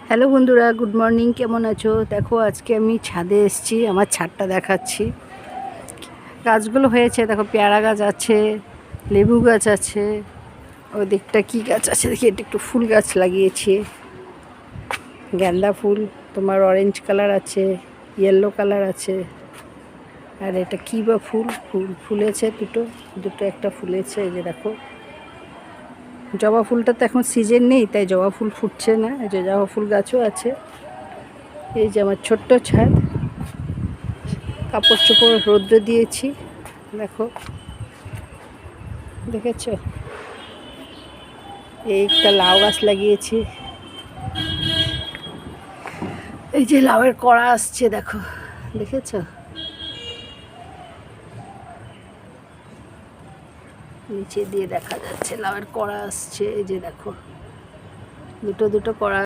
Hello বন্ধুরা, good morning. কেমন আছো? দেখো, আজকে আমি ছাদে এসেছি, আমার ছাদটা দেখাচ্ছি। গাছগুলো হয়েছে, দেখো পেয়ারা গাছ আছে, লেবু গাছ আছে, ওই দিকটা কী গাছ আছে দেখি, এটা একটু ফুল গাছ লাগিয়েছি। গ্যান্দা ফুল তোমার অরেঞ্জ কালার আছে, ইয়েলো কালার আছে। আর এটা কী বা ফুল ফুলেছে দুটো দুটো একটা ফুলেছে, এই যে দেখো। জবা ফুলটা তো এখন সিজন নেই, তাই জবা ফুল ফুটছে না। এই যে জবা ফুল গাছও আছে। এই যে আমার ছোট্ট ছাদ, কাপড় চোপড় রৌদ্র দিয়েছি, দেখো, দেখেছো? এই একটা লাউ গাছ লাগিয়েছি, এই যে লাউয়ের কড়া আসছে, দেখো, দেখেছো? নিচে দিয়ে দেখা যাচ্ছে লাউয়ের কড়া আসছে, এই যে দেখো, দুটো দুটো কড়া।